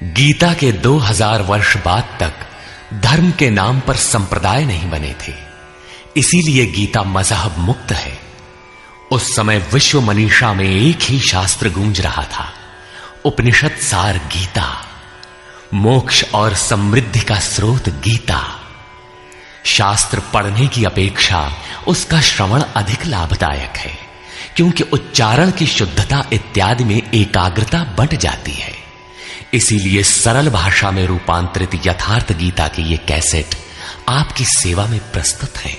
गीता के 2000 वर्ष बाद तक धर्म के नाम पर संप्रदाय नहीं बने थे, इसीलिए गीता मजहब मुक्त है। उस समय विश्व मनीषा में एक ही शास्त्र गूंज रहा था, उपनिषद सार गीता, मोक्ष और समृद्धि का स्रोत गीता। शास्त्र पढ़ने की अपेक्षा उसका श्रवण अधिक लाभदायक है, क्योंकि उच्चारण की शुद्धता इत्यादि में एकाग्रता बंट जाती है। इसीलिए सरल भाषा में रूपांतरित यथार्थ गीता की ये कैसेट आपकी सेवा में प्रस्तुत है।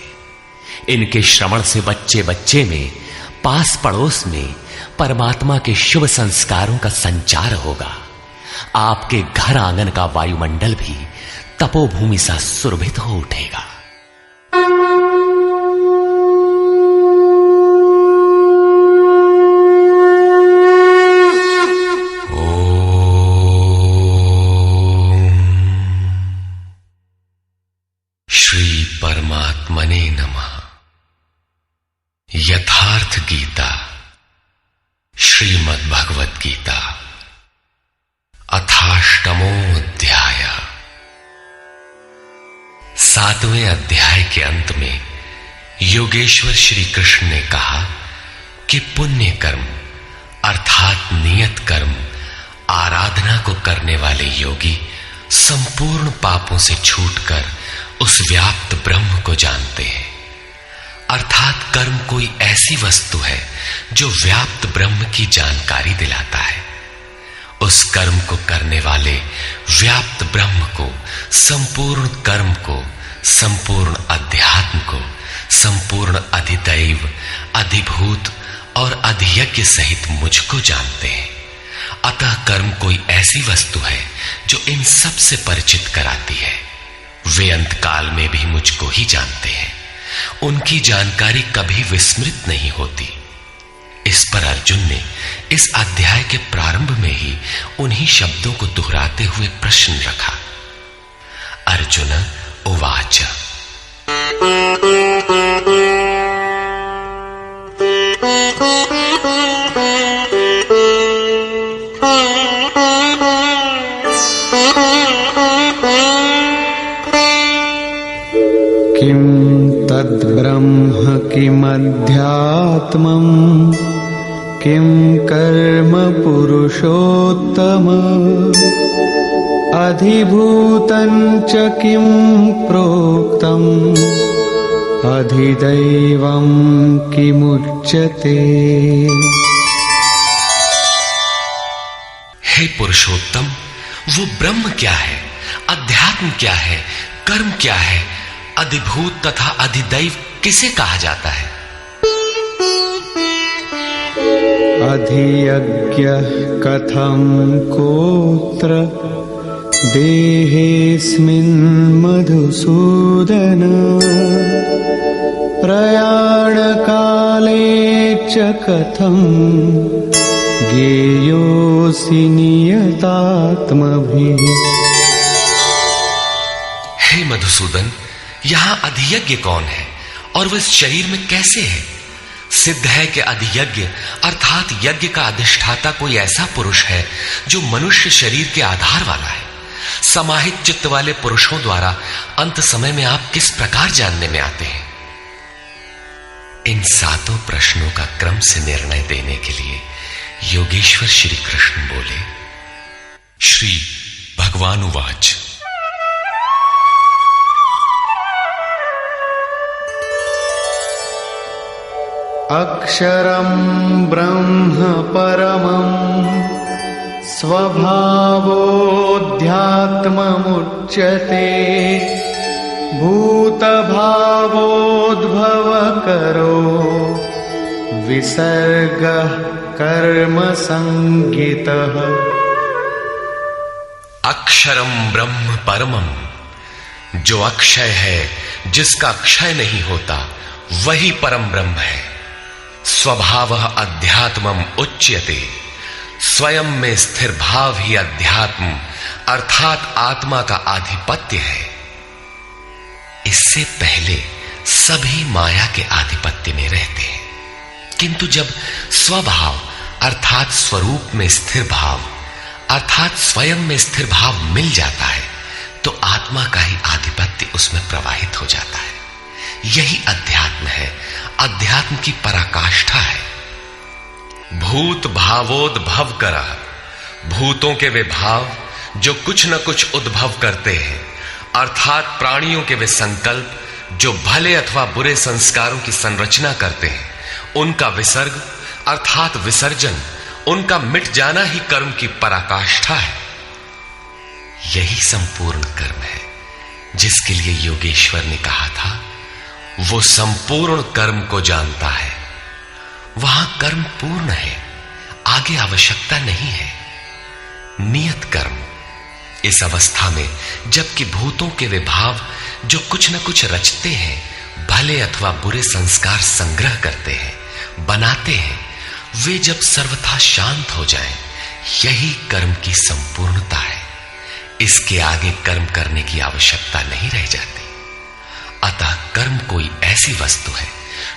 इनके श्रवण से बच्चे बच्चे में, पास पड़ोस में परमात्मा के शुभ संस्कारों का संचार होगा। आपके घर आंगन का वायुमंडल भी तपोभूमि सा सुरभित हो उठेगा। श्री परमात्मने नमः। यथार्थ गीता, श्रीमद् भगवत गीता, अथाष्टमो अध्याय। 7वें अध्याय के अंत में योगेश्वर श्री कृष्ण ने कहा कि पुण्य कर्म अर्थात नियत कर्म आराधना को करने वाले योगी संपूर्ण पापों से छूटकर उस व्याप्त ब्रह्म को जानते हैं। अर्थात कर्म कोई ऐसी वस्तु है जो व्याप्त ब्रह्म की जानकारी दिलाता है। उस कर्म को करने वाले व्याप्त ब्रह्म को, संपूर्ण कर्म को, संपूर्ण अध्यात्म को, संपूर्ण अधिदैव, अधिभूत और अधियज्ञ सहित मुझको जानते हैं। अतः कर्म कोई ऐसी वस्तु है जो इन सब से परिचित कराती है। वे अंतकाल में भी मुझको ही जानते हैं। उनकी जानकारी कभी विस्मृत नहीं होती। इस पर अर्जुन ने इस अध्याय के प्रारंभ में ही उन्हीं शब्दों को दोहराते हुए प्रश्न रखा। अर्जुन उवाच। किं तद्ब्रह्म किमध्यात्मम् किं कर्म पुरुषोत्तम अधिभूतं च किं प्रोक्तम् अधिदैवं किमुच्यते। हे पुरुषोत्तम, वो ब्रह्म क्या है, अध्यात्म क्या है, कर्म क्या है, अधिभूत तथा अधिदैव किसे कहा जाता है? अधियज्ञः कथं कोत्र देहेऽस्मिन् मधुसूदन प्रयाणकाले च कथं ज्ञेयोऽसि नियतात्मभिः। हे मधुसूदन, यहां अधियज्ञ कौन है और वह इस शरीर में कैसे है? सिद्ध है कि अधियज्ञ अर्थात यज्ञ का अधिष्ठाता कोई ऐसा पुरुष है जो मनुष्य शरीर के आधार वाला है। समाहित चित्त वाले पुरुषों द्वारा अंत समय में आप किस प्रकार जानने में आते हैं? इन 7 प्रश्नों का क्रम से निर्णय देने के लिए योगेश्वर श्री कृष्ण बोले। श्री भगवान उवाच। अक्षरं ब्रह्म परमं स्वभावोऽध्यात्ममुच्यते भूतभावोद्भवकरो विसर्गः कर्म संज्ञितः। अक्षरम ब्रह्म परमम, जो अक्षय है, जिसका क्षय नहीं होता, वही परम ब्रह्म है। स्वभावः अध्यात्मम उच्यते, स्वयं में स्थिर भाव ही अध्यात्म अर्थात आत्मा का आधिपत्य है। इससे पहले सभी माया के आधिपत्य में रहते हैं, किंतु जब स्वभाव अर्थात स्वरूप में स्थिर भाव अर्थात स्वयं में स्थिर भाव मिल जाता है तो आत्मा का ही आधिपत्य उसमें प्रवाहित हो जाता है। यही अध्यात्म है, अध्यात्म की पराकाष्ठा है। भूत भावोद्भव करा, भूतों के वे भाव जो कुछ न कुछ उद्भव करते हैं, अर्थात प्राणियों के वे संकल्प जो भले अथवा बुरे संस्कारों की संरचना करते हैं, उनका विसर्ग अर्थात विसर्जन, उनका मिट जाना ही कर्म की पराकाष्ठा है। यही संपूर्ण कर्म है जिसके लिए योगेश्वर ने कहा था, वो संपूर्ण कर्म को जानता है। वहां कर्म पूर्ण है, आगे आवश्यकता नहीं है। नियत कर्म, इस अवस्था में जबकि भूतों के वे भाव जो कुछ न कुछ रचते हैं, भले अथवा बुरे संस्कार संग्रह करते हैं, बनाते हैं, वे जब सर्वथा शांत हो जाएं, यही कर्म की संपूर्णता है। इसके आगे कर्म करने की आवश्यकता नहीं रह जाती। अतः कर्म कोई ऐसी वस्तु है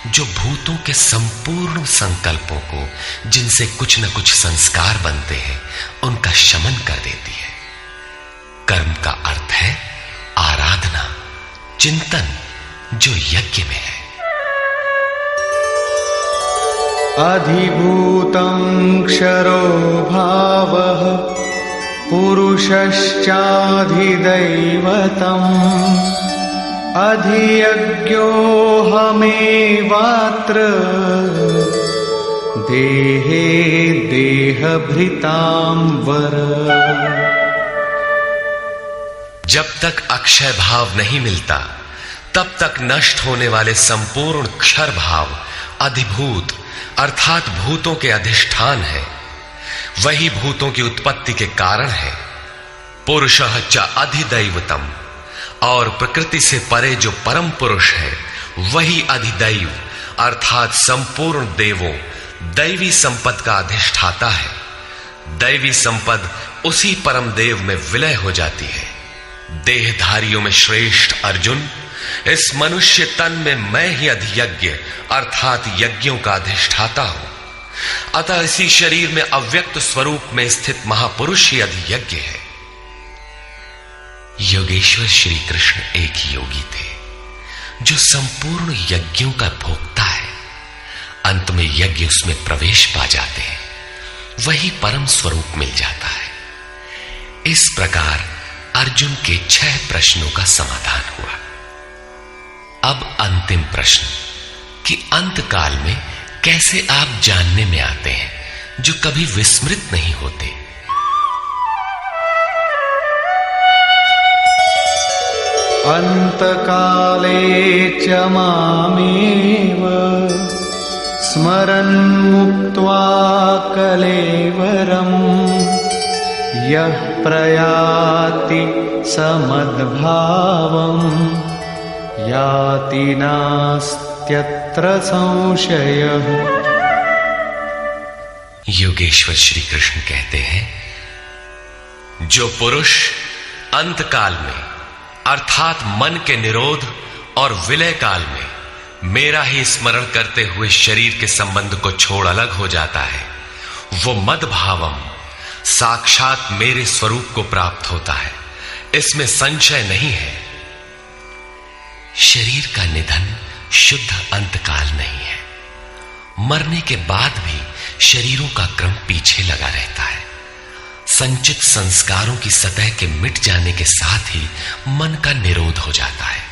जो भूतों के संपूर्ण संकल्पों को, जिनसे कुछ न कुछ संस्कार बनते हैं, उनका शमन कर देती है। कर्म का अर्थ है आराधना, चिंतन, जो यज्ञ में है। अधिभूतं क्षरो भावः पुरुषश्चाधिदैवतम् अधियज्ञोऽहमेवात्र देहे देहभृतां वर। जब तक अक्षय भाव नहीं मिलता तब तक नष्ट होने वाले संपूर्ण क्षर भाव अधिभूत अर्थात भूतों के अधिष्ठान है। वही भूतों की उत्पत्ति के कारण है। पुरुषः च अधिदैवतम, और प्रकृति से परे जो परम पुरुष है वही अधिदैव अर्थात संपूर्ण देवों, दैवी संपद का अधिष्ठाता है। दैवी संपद उसी परम देव में विलय हो जाती है। देहधारियों में श्रेष्ठ अर्जुन, इस मनुष्य तन में मैं ही अधियज्ञ अर्थात यज्ञों का अधिष्ठाता हूं। अतः इसी शरीर में अव्यक्त स्वरूप में स्थित महापुरुष ही अधियज्ञ है। योगेश्वर श्री कृष्ण एक योगी थे जो संपूर्ण यज्ञों का भोक्ता है। अंत में यज्ञ उसमें प्रवेश पा जाते हैं, वही परम स्वरूप मिल जाता है। इस प्रकार अर्जुन के 6 प्रश्नों का समाधान हुआ। अब अंतिम प्रश्न कि अंत काल में कैसे आप जानने में आते हैं जो कभी विस्मृत नहीं होते। अंतकाले च मामेव स्मरन् मुक्त्वा कलेवरम् यः प्रयाति समद्भावम् याति नास्त्यत्र संशयः। योगेश्वर श्री कृष्ण कहते हैं, जो पुरुष अंतकाल में अर्थात मन के निरोध और विलय काल में मेरा ही स्मरण करते हुए शरीर के संबंध को छोड़ अलग हो जाता है, वो मद्भावम साक्षात मेरे स्वरूप को प्राप्त होता है। इसमें संशय नहीं है। शरीर का निधन शुद्ध अंतकाल नहीं है। मरने के बाद भी शरीरों का क्रम पीछे लगा रहता है। संचित संस्कारों की सतह के मिट जाने के साथ ही मन का निरोध हो जाता है,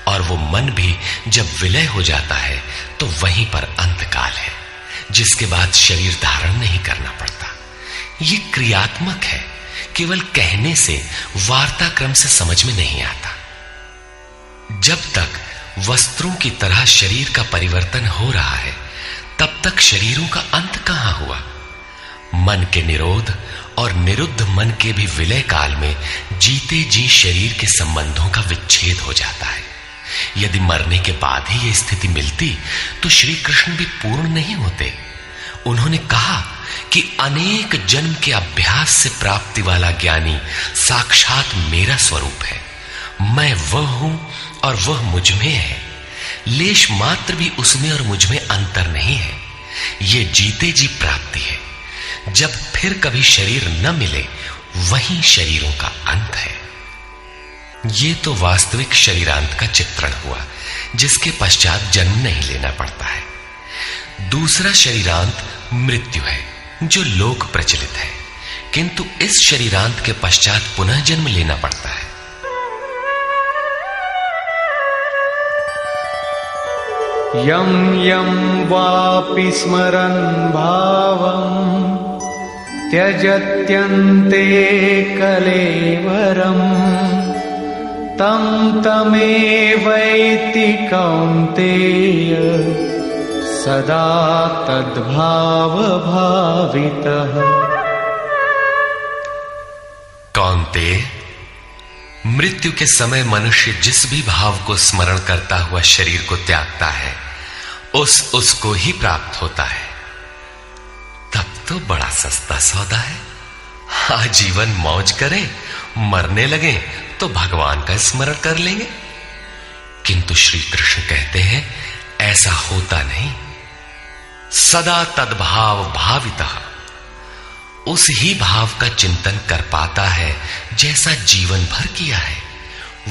और वो मन भी जब विलय हो जाता है तो वहीं पर अंतकाल है, जिसके बाद शरीर धारण नहीं करना पड़ता। ये क्रियात्मक है, केवल कहने से वार्ताक्रम से समझ में नहीं आता। जब तक वस्त्रों की तरह शरीर का परिवर्तन हो रहा है तब तक शरीरों का अंत कहां हुआ। मन के निरोध और निरुद्ध मन के भी विलय काल में जीते जी शरीर के संबंधों का विच्छेद हो जाता है। यदि मरने के बाद ही यह स्थिति मिलती तो श्री कृष्ण भी पूर्ण नहीं होते। उन्होंने कहा कि अनेक जन्म के अभ्यास से प्राप्ति वाला ज्ञानी साक्षात मेरा स्वरूप है। मैं वह हूं और वह मुझ में है। लेश मात्र भी उसमें और मुझ में अंतर नहीं है। यह जीते जी प्राप्ति है। जब फिर कभी शरीर न मिले वही शरीरों का अंत है। ये तो वास्तविक शरीरांत का चित्रण हुआ, जिसके पश्चात जन्म नहीं लेना पड़ता है। दूसरा शरीरांत मृत्यु है, जो लोक प्रचलित है, किंतु इस शरीरांत के पश्चात पुनः जन्म लेना पड़ता है। यं यं वापि स्मरन् भावं त्यजत्यन्ते कलेवरम् तं तमेवैति कौन्तेय सदा तद्भाव भावितः। कौन्तेय, मृत्यु के समय मनुष्य जिस भी भाव को स्मरण करता हुआ शरीर को त्यागता है, उसको ही प्राप्त होता है। तब तो बड़ा सस्ता सौदा है। आजीवन मौज करें, मरने लगे तो भगवान का स्मरण कर लेंगे। किंतु श्री कृष्ण कहते हैं ऐसा होता नहीं। सदा तद्भाव भावितः, उस ही भाव का चिंतन कर पाता है जैसा जीवन भर किया है।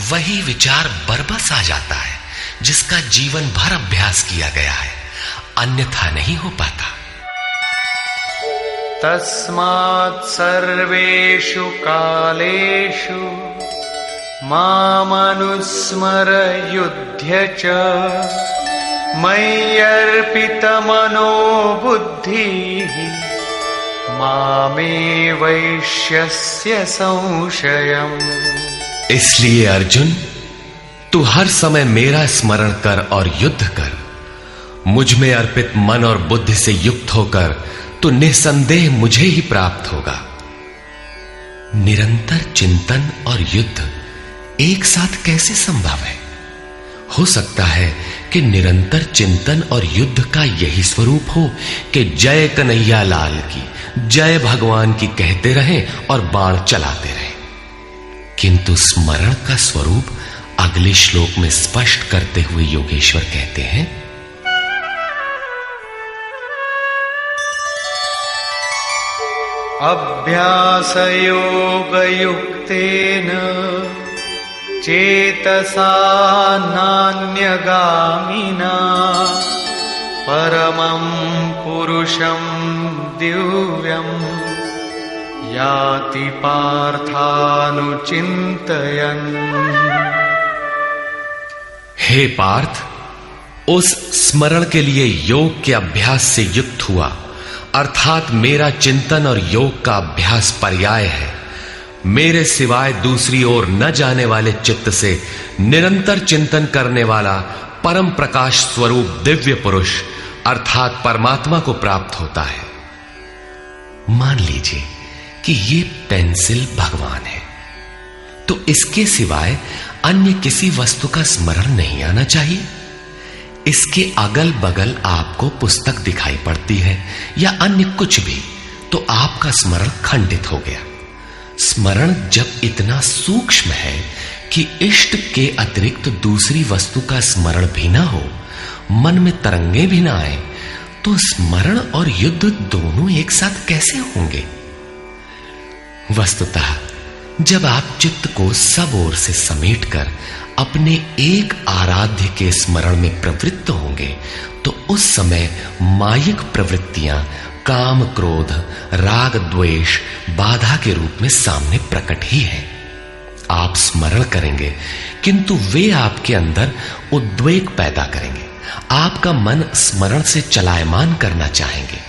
वही विचार बरबस आ जाता है जिसका जीवन भर अभ्यास किया गया है, अन्यथा नहीं हो पाता। तस्मात् सर्वेषु कालेषु मामनुस्मर युध्य च मय्यर्पितमनो बुद्धिः मामे वैश्यस्य संशयम्। इसलिए अर्जुन, तू हर समय मेरा स्मरण कर और युद्ध कर। मुझ में अर्पित मन और बुद्धि से युक्त होकर तो निसंदेह मुझे ही प्राप्त होगा। निरंतर चिंतन और युद्ध एक साथ कैसे संभव है? हो सकता है कि निरंतर चिंतन और युद्ध का यही स्वरूप हो कि जय कन्हैया लाल की, जय भगवान की कहते रहें और बाण चलाते रहें। किंतु स्मरण का स्वरूप अगले श्लोक में स्पष्ट करते हुए योगेश्वर कहते हैं, अभ्यास योग युक्तेन चेतसा नान्यगामिना परमं पुरुषं दिव्यं याति पार्थानुचिन्तयन्। हे पार्थ, उस स्मरण के लिए योग के अभ्यास से युक्त हुआ, अर्थात मेरा चिंतन और योग का अभ्यास पर्याय है। मेरे सिवाय दूसरी ओर न जाने वाले चित्त से निरंतर चिंतन करने वाला परम प्रकाश स्वरूप दिव्य पुरुष अर्थात परमात्मा को प्राप्त होता है। मान लीजिए कि ये पेंसिल भगवान है, तो इसके सिवाय अन्य किसी वस्तु का स्मरण नहीं आना चाहिए। इसके अगल बगल आपको पुस्तक दिखाई पड़ती है या अन्य कुछ भी, तो आपका स्मरण खंडित हो गया। स्मरण जब इतना सूक्ष्म है कि इष्ट के अतिरिक्त दूसरी वस्तु का स्मरण भी ना हो, मन में तरंगे भी ना आए, तो स्मरण और युद्ध दोनों एक साथ कैसे होंगे? वस्तुतः जब आप चित्त को सब ओर से समेटकर अपने एक आराध्य के स्मरण में प्रवृत्त होंगे, तो उस समय मायिक प्रवृत्तियां काम क्रोध राग द्वेष बाधा के रूप में सामने प्रकट ही है। आप स्मरण करेंगे किंतु वे आपके अंदर उद्वेग पैदा करेंगे। आपका मन स्मरण से चलायमान करना चाहेंगे।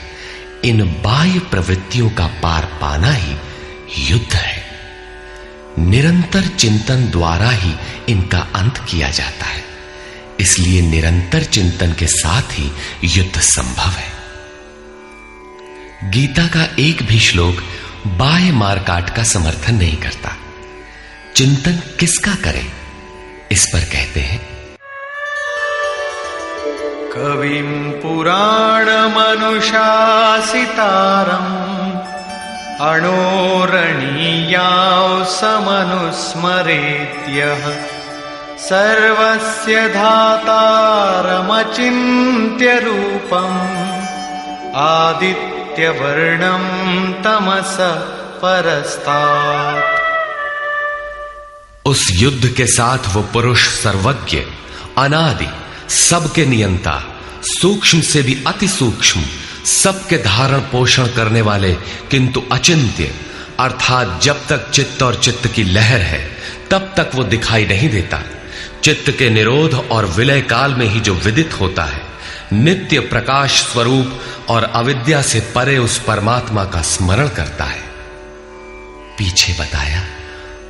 इन बाह्य प्रवृत्तियों का पार पाना ही युद्ध है। निरंतर चिंतन द्वारा ही इनका अंत किया जाता है। इसलिए निरंतर चिंतन के साथ ही युद्ध संभव है। गीता का एक भी श्लोक बाह्य मारकाट का समर्थन नहीं करता। चिंतन किसका करें, इस पर कहते हैं, कविं पुराणमनुशासितारम् अणोरणीयां समनुस्मरेत्यः सर्वस्य धातारमचिन्त्य रूपम् आदित्य दैत्यवर्णं तमस परस्तात्। उस युद्ध के साथ वो पुरुष सर्वज्ञ, अनादि, सबके नियंता, सूक्ष्म से भी अति सूक्ष्म, सबके धारण पोषण करने वाले किंतु अचिंत्य, अर्थात जब तक चित्त और चित्त की लहर है तब तक वो दिखाई नहीं देता। चित्त के निरोध और विलय काल में ही जो विदित होता है, नित्य प्रकाश स्वरूप और अविद्या से परे उस परमात्मा का स्मरण करता है। पीछे बताया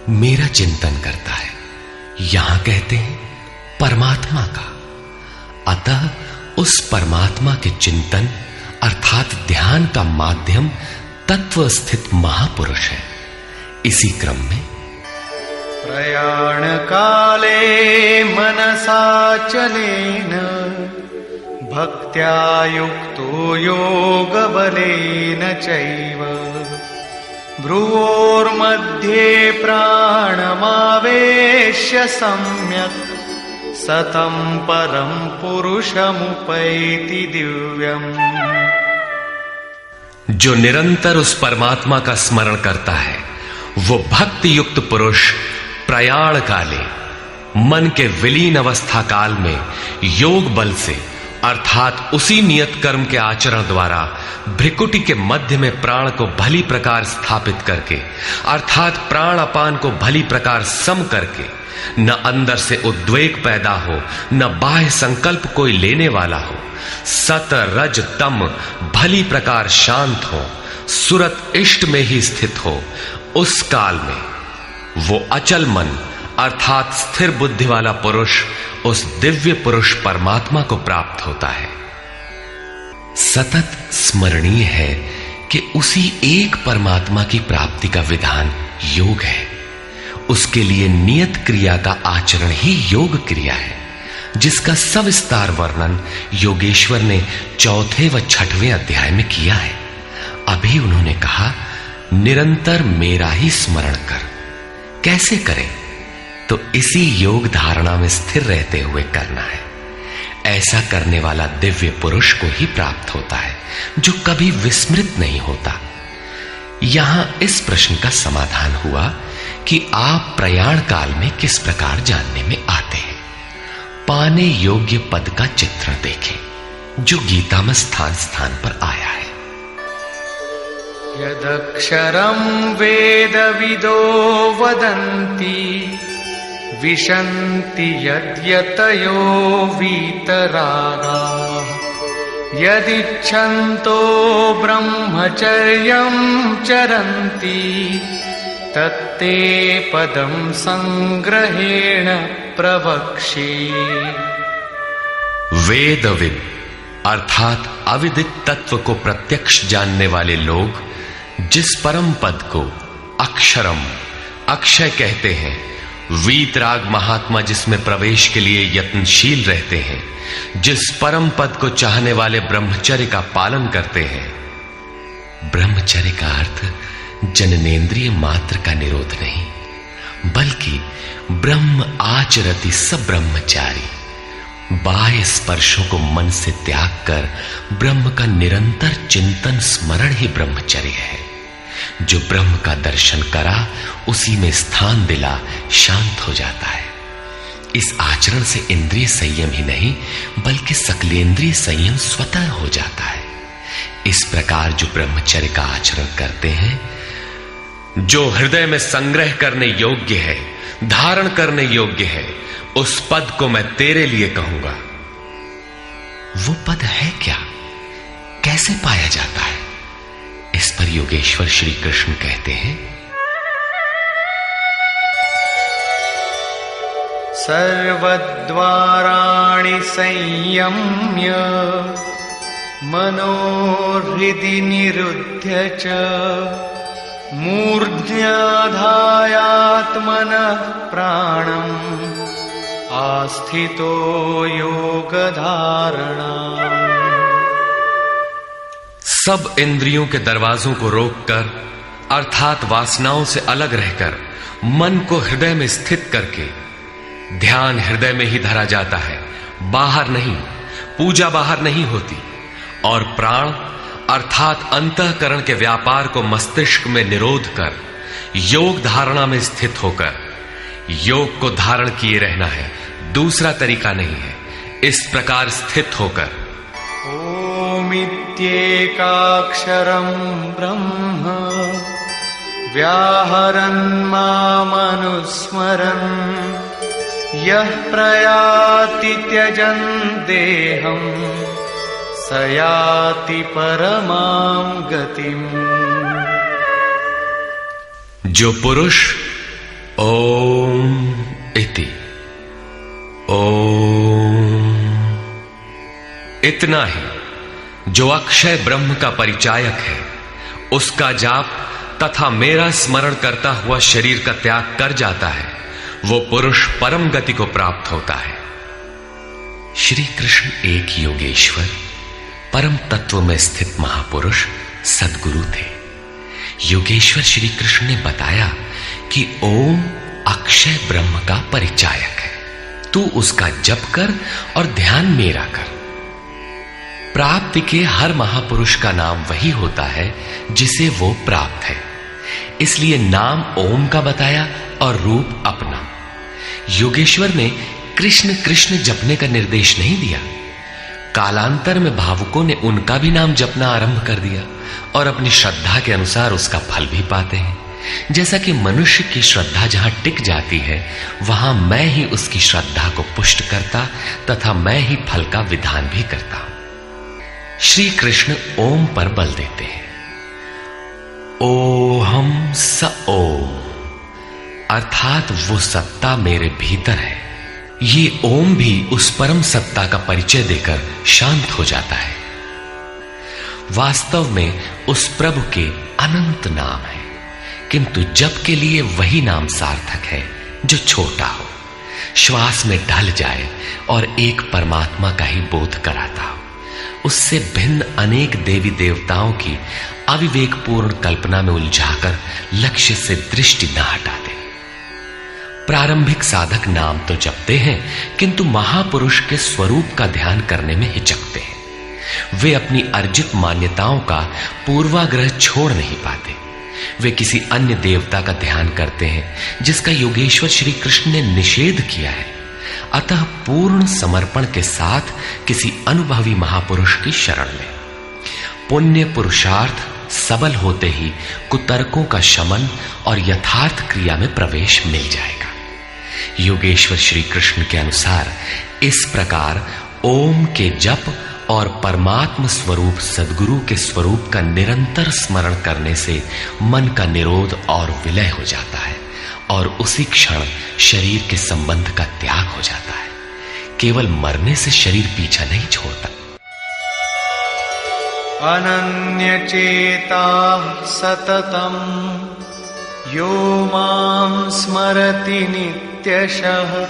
मेरा चिंतन करता है, यहां कहते हैं परमात्मा का। अतः उस परमात्मा के चिंतन अर्थात ध्यान का माध्यम तत्व स्थित महापुरुष है। इसी क्रम में प्रयाण काले मनसाचलेन भक्त्या युक्तो योग बलेन चैव भ्रुवोर्मध्ये प्राणमावेश्य सम्यक् सतं परं पुरुषमुपैति दिव्यम्। जो निरंतर उस परमात्मा का स्मरण करता है वो भक्ति युक्त पुरुष प्रयाण काले, मन के विलीन अवस्था काल में योग बल से अर्थात उसी नियत कर्म के आचरण द्वारा भ्रिकुटी के मध्य में प्राण को भली प्रकार स्थापित करके अर्थात प्राण अपान को भली प्रकार सम करके न अंदर से उद्वेग पैदा हो न बाह्य संकल्प कोई लेने वाला हो, सत रज तम भली प्रकार शांत हो, सुरत इष्ट में ही स्थित हो, उस काल में वो अचल मन अर्थात स्थिर बुद्धि वाला पुरुष उस दिव्य पुरुष परमात्मा को प्राप्त होता है। सतत स्मरणीय है कि उसी एक परमात्मा की प्राप्ति का विधान योग है। उसके लिए नियत क्रिया का आचरण ही योग क्रिया है, जिसका सविस्तार वर्णन योगेश्वर ने 4 व 6वें अध्याय में किया है। अभी उन्होंने कहा निरंतर मेरा ही स्मरण कर। कैसे करें? तो इसी योग धारणा में स्थिर रहते हुए करना है। ऐसा करने वाला दिव्य पुरुष को ही प्राप्त होता है, जो कभी विस्मृत नहीं होता। यहां इस प्रश्न का समाधान हुआ कि आप प्रयाण काल में किस प्रकार जानने में आते हैं। पाने योग्य पद का चित्रण देखें, जो गीता में स्थान स्थान पर आया है। यदक्षरं वेदविदो वदन्ति विशन्ति यद्यतयो वीतरागाः यदिच्छन्तो ब्रह्मचर्यं चरन्ति तत्ते पदं संग्रहेण प्रवक्ष्ये। वेदविद अर्थात अविदित तत्व को प्रत्यक्ष जानने वाले लोग जिस परम पद को अक्षरम अक्षय कहते हैं, वीतराग महात्मा जिसमें प्रवेश के लिए यत्नशील रहते हैं, जिस परम पद को चाहने वाले ब्रह्मचर्य का पालन करते हैं। ब्रह्मचर्य का अर्थ जननेन्द्रिय मात्र का निरोध नहीं, बल्कि ब्रह्म आचरति स ब्रह्मचारी, बाह्य स्पर्शों को मन से त्याग कर ब्रह्म का निरंतर चिंतन स्मरण ही ब्रह्मचर्य है। जो ब्रह्म का दर्शन करा उसी में स्थान दिला शांत हो जाता है। इस आचरण से इंद्रिय संयम ही नहीं बल्कि सकलेंद्रिय संयम स्वतः हो जाता है। इस प्रकार जो ब्रह्मचर्य का आचरण करते हैं, जो हृदय में संग्रह करने योग्य है, धारण करने योग्य है, उस पद को मैं तेरे लिए कहूंगा। वो पद है क्या? कैसे पाया जाता है? इस पर योगेश्वर श्री कृष्ण कहते हैं, सर्वद्वाराणि संयम्य मनोहृदि निरुध्य च मूर्ध्याधायात्मनः प्राणम् आस्थितो योगधारणा। सब इंद्रियों के दरवाजों को रोककर अर्थात वासनाओं से अलग रहकर मन को हृदय में स्थित करके ध्यान हृदय में ही धरा जाता है, बाहर नहीं। पूजा बाहर नहीं होती। और प्राण अर्थात अंतःकरण के व्यापार को मस्तिष्क में निरोध कर योग धारणा में स्थित होकर योग को धारण किए रहना है, दूसरा तरीका नहीं है। इस प्रकार स्थित होकर ओमित्येकाक्षरं ब्रह्म व्याहरन् मामनुस्मरन् यः प्रयाति त्यजन् देहं स याति परमां गतिम्। जो पुरुष ओम इति ओम इतना ही जो अक्षय ब्रह्म का परिचायक है, उसका जाप तथा मेरा स्मरण करता हुआ शरीर का त्याग कर जाता है, वो पुरुष परम गति को प्राप्त होता है। श्री कृष्ण एक योगेश्वर परम तत्व में स्थित महापुरुष सद्गुरु थे। योगेश्वर श्री कृष्ण ने बताया कि ओम अक्षय ब्रह्म का परिचायक है, तू उसका जप कर और ध्यान मेरा कर। प्राप्ति के हर महापुरुष का नाम वही होता है जिसे वो प्राप्त है, इसलिए नाम ओम का बताया और रूप अपना। योगेश्वर ने कृष्ण कृष्ण जपने का निर्देश नहीं दिया। कालांतर में भावुकों ने उनका भी नाम जपना आरंभ कर दिया और अपनी श्रद्धा के अनुसार उसका फल भी पाते हैं। जैसा कि मनुष्य की श्रद्धा जहां टिक जाती है, वहां मैं ही उसकी श्रद्धा को पुष्ट करता तथा मैं ही फल का विधान भी करता हूं। श्री कृष्ण ओम पर बल देते हैं। ओहम स ओम, अर्थात वो सत्ता मेरे भीतर है। ये ओम भी उस परम सत्ता का परिचय देकर शांत हो जाता है। वास्तव में उस प्रभु के अनंत नाम है, किंतु जप के लिए वही नाम सार्थक है जो छोटा हो, श्वास में ढल जाए और एक परमात्मा का ही बोध कराता हो। उससे भिन्न अनेक देवी देवताओं की अविवेकपूर्ण कल्पना में उलझाकर लक्ष्य से दृष्टि न हटा दे। प्रारंभिक साधक नाम तो जपते हैं, किंतु महापुरुष के स्वरूप का ध्यान करने में हिचकते हैं। वे अपनी अर्जित मान्यताओं का पूर्वाग्रह छोड़ नहीं पाते। वे किसी अन्य देवता का ध्यान करते हैं जिसका योगेश्वर श्री कृष्ण ने निषेध किया है। अतः पूर्ण समर्पण के साथ किसी अनुभवी महापुरुष की शरण लें। पुण्य पुरुषार्थ सबल होते ही कुतर्कों का शमन और यथार्थ क्रिया में प्रवेश मिल जाएगा। योगेश्वर श्री कृष्ण के अनुसार इस प्रकार ओम के जप और परमात्म स्वरूप सद्गुरु के स्वरूप का निरंतर स्मरण करने से मन का निरोध और विलय हो जाता है और उसी क्षण शरीर के संबंध का त्याग हो जाता है। केवल मरने से शरीर पीछा नहीं छोड़ता। अनन्यचेता सततम यो मां स्मरति नित्यशः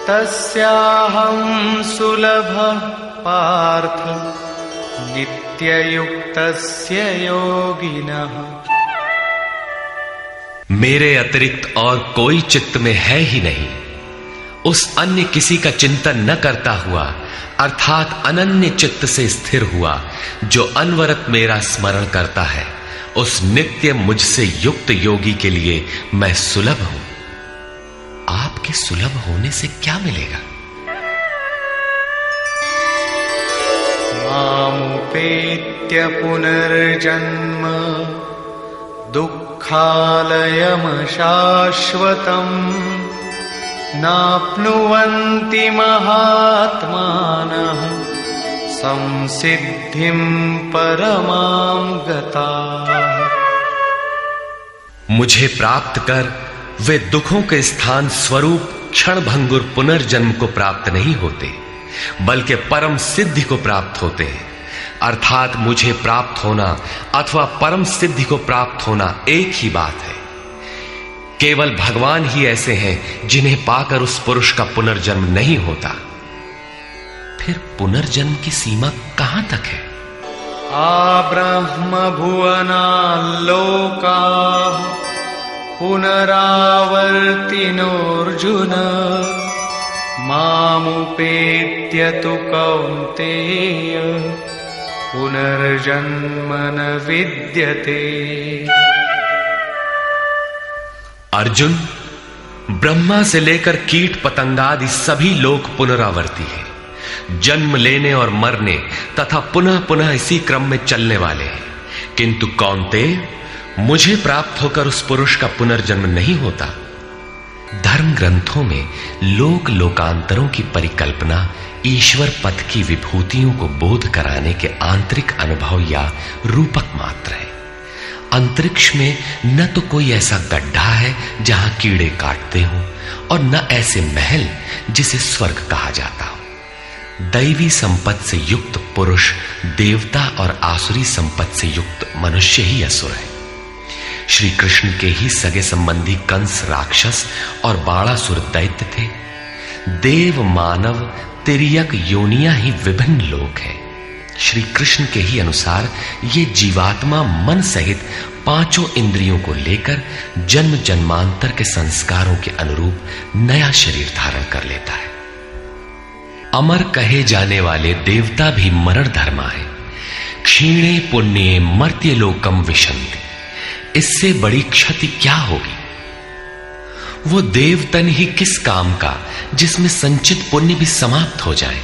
तस्याहं सुलभः पार्थ नित्ययुक्तस्य योगिनः। मेरे अतिरिक्त और कोई चित्त में है ही नहीं। उस अन्य किसी का चिंतन न करता हुआ अर्थात अनन्य चित्त से स्थिर हुआ जो अनवरत मेरा स्मरण करता है, उस नित्य मुझसे युक्त योगी के लिए मैं सुलभ हूं। आपके सुलभ होने से क्या मिलेगा? मामुपेत्य पुनर्जन्म दुःखालयम् शाश्वतम् नाप्नुवन्ति महात्मानः संसिद्धिं परमां गताः। मुझे प्राप्त कर वे दुखों के स्थान स्वरूप क्षण भंगुर पुनर्जन्म को प्राप्त नहीं होते, बल्कि परम सिद्धि को प्राप्त होते हैं। अर्थात मुझे प्राप्त होना अथवा परम सिद्धि को प्राप्त होना एक ही बात है। केवल भगवान ही ऐसे हैं जिन्हें पाकर उस पुरुष का पुनर्जन्म नहीं होता। फिर पुनर्जन्म की सीमा कहां तक है? आब्रह्म भुवना लोका पुनरावर्तिनोऽर्जुन मामुपेत्य तु कौन्तेय पुनर्जन्म न विद्यते। अर्जुन, ब्रह्मा से लेकर कीट पतंगादि सभी लोक पुनरावर्ती है, जन्म लेने और मरने तथा पुनः पुनः इसी क्रम में चलने वाले हैं। किंतु कौन्तेय, मुझे प्राप्त होकर उस पुरुष का पुनर्जन्म नहीं होता। धर्म ग्रंथों में लोक लोकांतरों की परिकल्पना ईश्वर पद की विभूतियों को बोध कराने के आंतरिक अनुभव या रूपक मात्र है। अंतरिक्ष में न तो कोई ऐसा गड्ढा है जहां कीड़े काटते हों और न ऐसे महल जिसे स्वर्ग कहा जाता हो। दैवी संपत्ति से युक्त पुरुष देवता और आसुरी संपत्ति से युक्त मनुष्य ही असुर है। श्री कृष्ण के ही सगे संबंधी कंस राक्षस और बाणासुर दैत्य थे। देव मानव तिर्यक योनियां ही विभिन्न लोक हैं। श्री कृष्ण के ही अनुसार ये जीवात्मा मन सहित पांचों इंद्रियों को लेकर जन्म जन्मांतर के संस्कारों के अनुरूप नया शरीर धारण कर लेता है। अमर कहे जाने वाले देवता भी मरण धर्मा है। क्षीणे पुण्ये मर्त्य लोकम विशन्ति। इससे बड़ी क्षति क्या होगी? वो देवतन ही किस काम का जिसमें संचित पुण्य भी समाप्त हो जाए।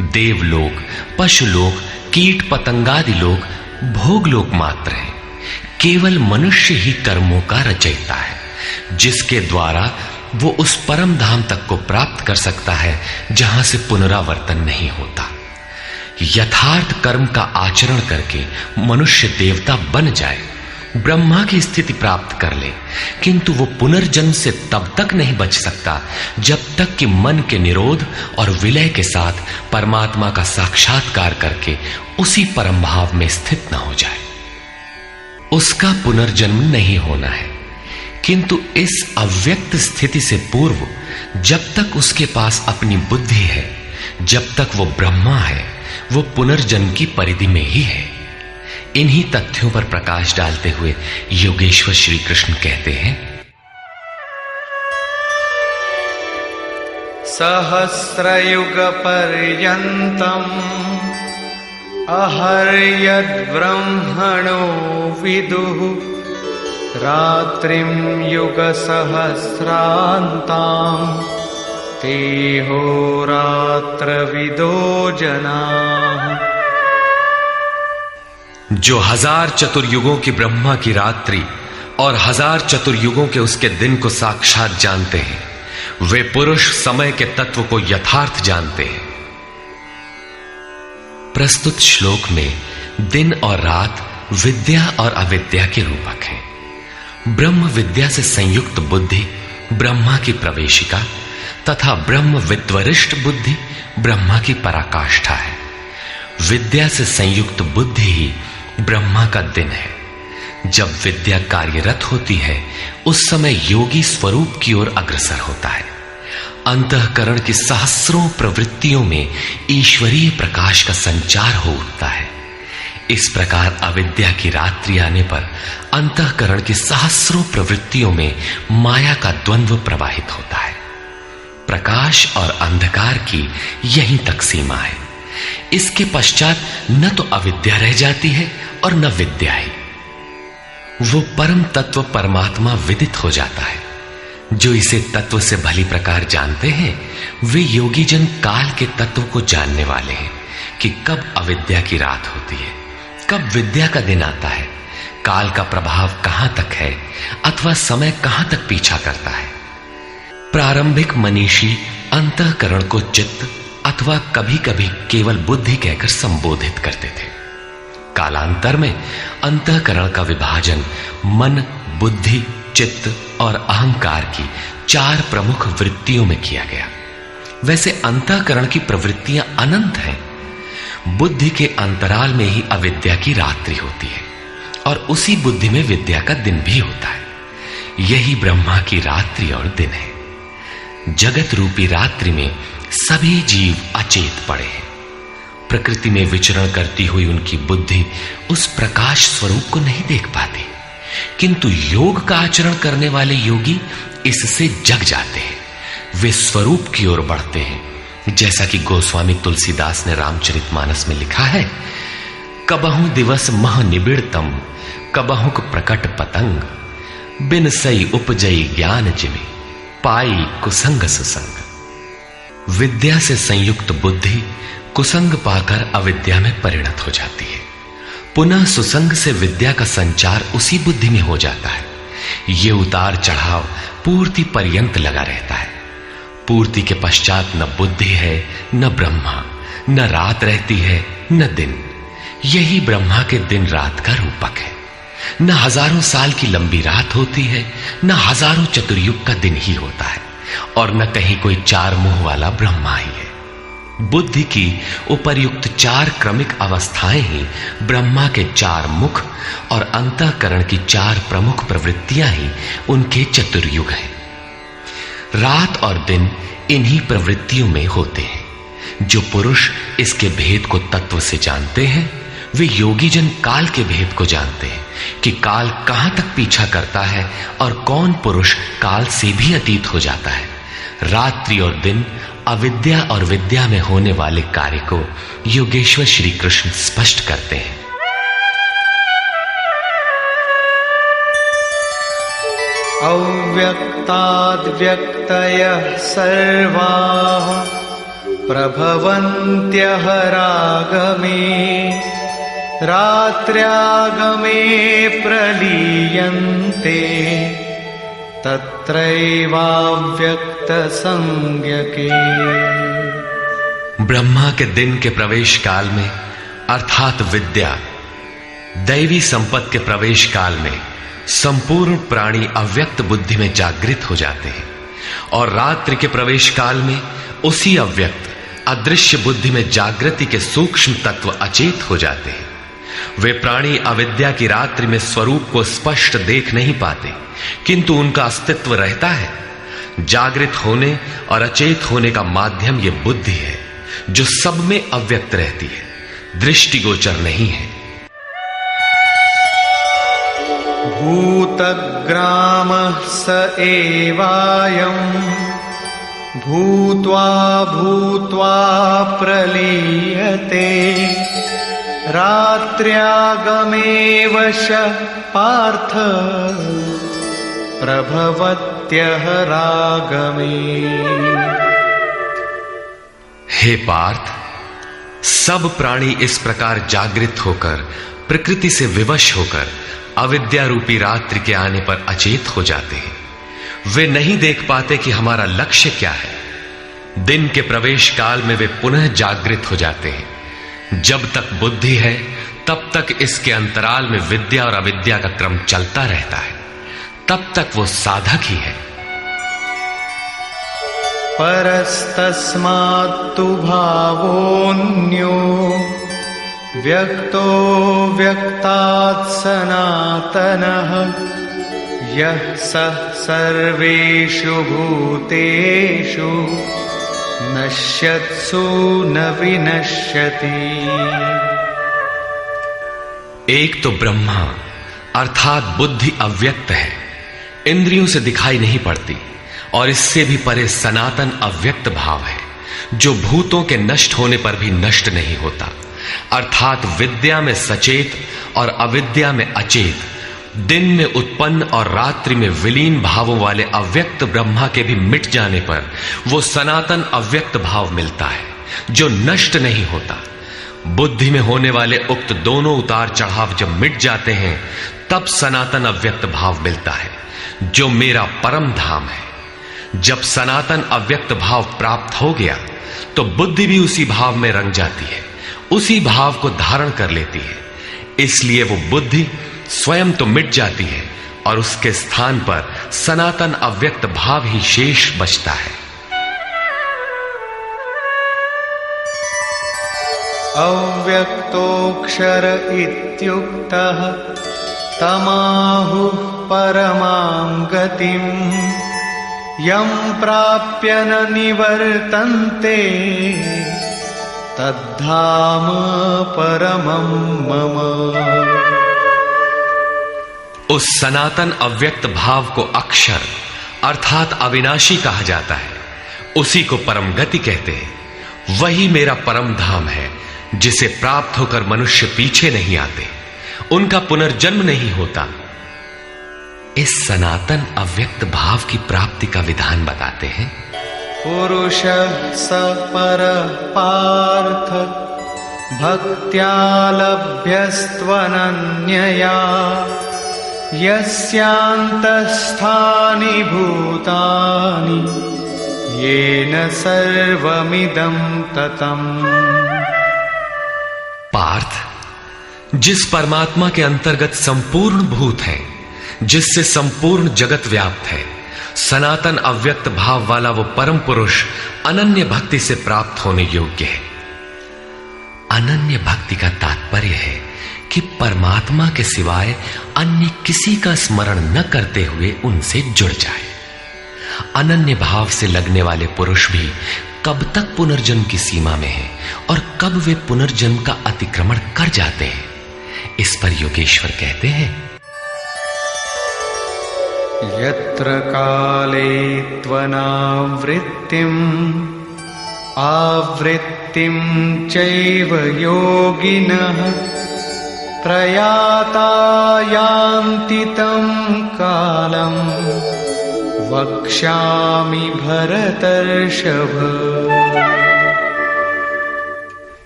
देवलोक, पशुलोक, कीट पतंगादि लोक भोगलोक मात्र है। केवल मनुष्य ही कर्मों का रचयिता है, जिसके द्वारा वो उस परम धाम तक को प्राप्त कर सकता है जहां से पुनरावर्तन नहीं होता। यथार्थ कर्म का आचरण करके मनुष्य देवता बन जाए, ब्रह्मा की स्थिति प्राप्त कर ले, किंतु वो पुनर्जन्म से तब तक नहीं बच सकता जब तक कि मन के निरोध और विलय के साथ परमात्मा का साक्षात्कार करके उसी परम भाव में स्थित न हो जाए। उसका पुनर्जन्म नहीं होना है, किंतु इस अव्यक्त स्थिति से पूर्व जब तक उसके पास अपनी बुद्धि है, जब तक वो ब्रह्मा है, वो पुनर्जन्म की परिधि में ही है। इन्हीं तथ्यों पर प्रकाश डालते हुए योगेश्वर श्री कृष्ण कहते हैं, सहस्रयुग पर्यन्तम् अहर्यद् ब्रह्मणो विदुः रात्रिं युग सहस्रान्ताम् तेहोरात्रविदो जनाः। जो 1000 चतुर्युगों की ब्रह्मा की रात्रि और 1000 चतुर्युगों के उसके दिन को साक्षात जानते हैं, वे पुरुष समय के तत्व को यथार्थ जानते हैं। प्रस्तुत श्लोक में दिन और रात विद्या और अविद्या के रूपक हैं। ब्रह्म विद्या से संयुक्त बुद्धि ब्रह्मा की प्रवेशिका तथा ब्रह्म विद्वरिष्ठ बुद्धि ब्रह्मा की पराकाष्ठा है। विद्या से संयुक्त बुद्धि ही ब्रह्मा का दिन है। जब विद्या कार्यरत होती है, उस समय योगी स्वरूप की ओर अग्रसर होता है। अंतःकरण की सहस्रों प्रवृत्तियों में ईश्वरीय प्रकाश का संचार हो उठता है। इस प्रकार अविद्या की रात्रि आने पर अंतःकरण की सहस्रों प्रवृत्तियों में माया का द्वंद्व प्रवाहित होता है। प्रकाश और अंधकार की यहीं तक सीमा है। इसके पश्चात न तो अविद्या रह जाती है और न विद्या ही। वो परम तत्व परमात्मा विदित हो जाता है। जो इसे तत्व से भली प्रकार जानते हैं, वे योगी जन काल के तत्व को जानने वाले हैं कि कब अविद्या की रात होती है, कब विद्या का दिन आता है, काल का प्रभाव कहां तक है अथवा समय कहां तक पीछा करता है। प्रारंभिक मनीषी अंतःकरण को चित्त अथवा कभी कभी केवल बुद्धि कहकर संबोधित करते थे। कालांतर में अंतःकरण का विभाजन मन, बुद्धि, चित्त और अहंकार की 4 प्रमुख वृत्तियों में किया गया। वैसे अंतःकरण की प्रवृत्तियां अनंत हैं। बुद्धि के अंतराल में ही अविद्या की रात्रि होती है और उसी बुद्धि में विद्या का दिन भी होता है। यही ब्रह्मा की रात्रि और दिन है। जगत रूपी रात्रि में सभी जीव अचेत पड़े हैं। प्रकृति में विचरण करती हुई उनकी बुद्धि उस प्रकाश स्वरूप को नहीं देख पाती, किंतु योग का आचरण करने वाले योगी इससे जग जाते हैं। वे स्वरूप की ओर बढ़ते हैं। जैसा कि गोस्वामी तुलसीदास ने रामचरितमानस में लिखा है, कबहु दिवस मह निबिड़तम, कबहुक प्रकट पतंग, बिन सई उपजई ज्ञान जिमि, पाई कुसंग सुसंग। विद्या से संयुक्त बुद्धि कुसंग पाकर अविद्या में परिणत हो जाती है। पुनः सुसंग से विद्या का संचार उसी बुद्धि में हो जाता है। ये उतार चढ़ाव पूर्ति पर्यंत लगा रहता है। पूर्ति के पश्चात न बुद्धि है न ब्रह्मा, न रात रहती है न दिन। यही ब्रह्मा के दिन रात का रूपक है। न हजारों साल की लंबी रात होती है, न हजारों चतुर्युग का दिन ही होता है, और न कहीं कोई चार मुंह वाला ब्रह्मा ही है। बुद्धि की उपर्युक्त चार क्रमिक अवस्थाएं ही ब्रह्मा के चार मुख और अंतःकरण की चार प्रमुख प्रवृत्तियां ही उनके चतुर्युग हैं। रात और दिन इन्हीं प्रवृत्तियों में होते हैं। जो पुरुष इसके भेद को तत्व से जानते हैं, वे योगी जन काल के भेद को जानते हैं कि काल कहां तक पीछा करता है और कौन पुरुष काल से भी अतीत हो जाता है। रात्रि और दिन, अविद्या और विद्या में होने वाले कार्य को योगेश्वर श्री कृष्ण स्पष्ट करते हैं। अव्यक्ताद् व्यक्तयः सर्वाः प्रभवन्त्यः रागमे, रात्र्यागमे प्रलीयन्ते, तत्रैवाव्यक्त संज्ञके। ब्रह्मा के दिन के प्रवेश काल में अर्थात विद्या, दैवी संपत्ति के प्रवेश काल में संपूर्ण प्राणी अव्यक्त बुद्धि में जागृत हो जाते हैं, और रात्रि के प्रवेश काल में उसी अव्यक्त अदृश्य बुद्धि में जागृति के सूक्ष्म तत्व अचेत हो जाते हैं। वे प्राणी अविद्या की रात्रि में स्वरूप को स्पष्ट देख नहीं पाते, किंतु उनका अस्तित्व रहता है। जागृत होने और अचेत होने का माध्यम यह बुद्धि है, जो सब में अव्यक्त रहती है, दृष्टिगोचर नहीं है। भूतग्रामः स एवायम्, भूत्वा भूत्वा प्रलीयते, रात्र्यागमे वश पार्थ, प्रभवत्यः रागमे। हे पार्थ, सब प्राणी इस प्रकार जागृत होकर, प्रकृति से विवश होकर अविद्या रूपी रात्रि के आने पर अचेत हो जाते हैं। वे नहीं देख पाते कि हमारा लक्ष्य क्या है। दिन के प्रवेश काल में वे पुनः जागृत हो जाते हैं। जब तक बुद्धि है तब तक इसके अंतराल में विद्या और अविद्या का क्रम चलता रहता है, तब तक वो साधक ही है। परस्तस्मात्तु भावोऽन्यो, व्यक्तो व्यक्तात् सनातनः, यः सः सर्वेषु भूतेषु नश्यत्सु न विनश्यति। एक तो ब्रह्मा अर्थात बुद्धि अव्यक्त है, इंद्रियों से दिखाई नहीं पड़ती, और इससे भी परे सनातन अव्यक्त भाव है, जो भूतों के नष्ट होने पर भी नष्ट नहीं होता। अर्थात विद्या में सचेत और अविद्या में अचेत, दिन में उत्पन्न और रात्रि में विलीन भावों वाले अव्यक्त ब्रह्मा के भी मिट जाने पर वो सनातन अव्यक्त भाव मिलता है, जो नष्ट नहीं होता। बुद्धि में होने वाले उक्त दोनों उतार चढ़ाव जब मिट जाते हैं, तब सनातन अव्यक्त भाव मिलता है, जो मेरा परम धाम है। जब सनातन अव्यक्त भाव प्राप्त हो गया तो बुद्धि भी उसी भाव में रंग जाती है, उसी भाव को धारण कर लेती है। इसलिए वो बुद्धि स्वयं तो मिट जाती है और उसके स्थान पर सनातन अव्यक्त भाव ही शेष बचता है। अव्यक्तोऽक्षर इत्युक्तः तमाहुः परमां गतिम्, यं प्राप्य न निवर्तन्ते तद्धाम परमं मम। उस सनातन अव्यक्त भाव को अक्षर अर्थात अविनाशी कहा जाता है, उसी को परम गति कहते हैं। वही मेरा परम धाम है, जिसे प्राप्त होकर मनुष्य पीछे नहीं आते, उनका पुनर्जन्म नहीं होता। इस सनातन अव्यक्त भाव की प्राप्ति का विधान बताते हैं। पुरुष स पर पार्थ भक्त्या लभ्यस्त्वनन्यया यस्यान्तस्थानि भूतानि येन सर्वमिदं ततम्। पार्थ, जिस परमात्मा के अंतर्गत संपूर्ण भूत हैं, जिससे संपूर्ण जगत व्याप्त है, सनातन अव्यक्त भाव वाला वो परम पुरुष अनन्य भक्ति से प्राप्त होने योग्य है। अनन्य भक्ति का तात्पर्य है कि परमात्मा के सिवाय अन्य किसी का स्मरण न करते हुए उनसे जुड़ जाए। अनन्य भाव से लगने वाले पुरुष भी कब तक पुनर्जन्म की सीमा में हैं और कब वे पुनर्जन्म का अतिक्रमण कर जाते हैं, इस पर योगेश्वर कहते हैं। यत्र काले त्वनावृत्तिम् आवृत्तिं चैव योगिनः प्रयाता यान्ति तं कालं वक्ष्यामि भरतर्षभ।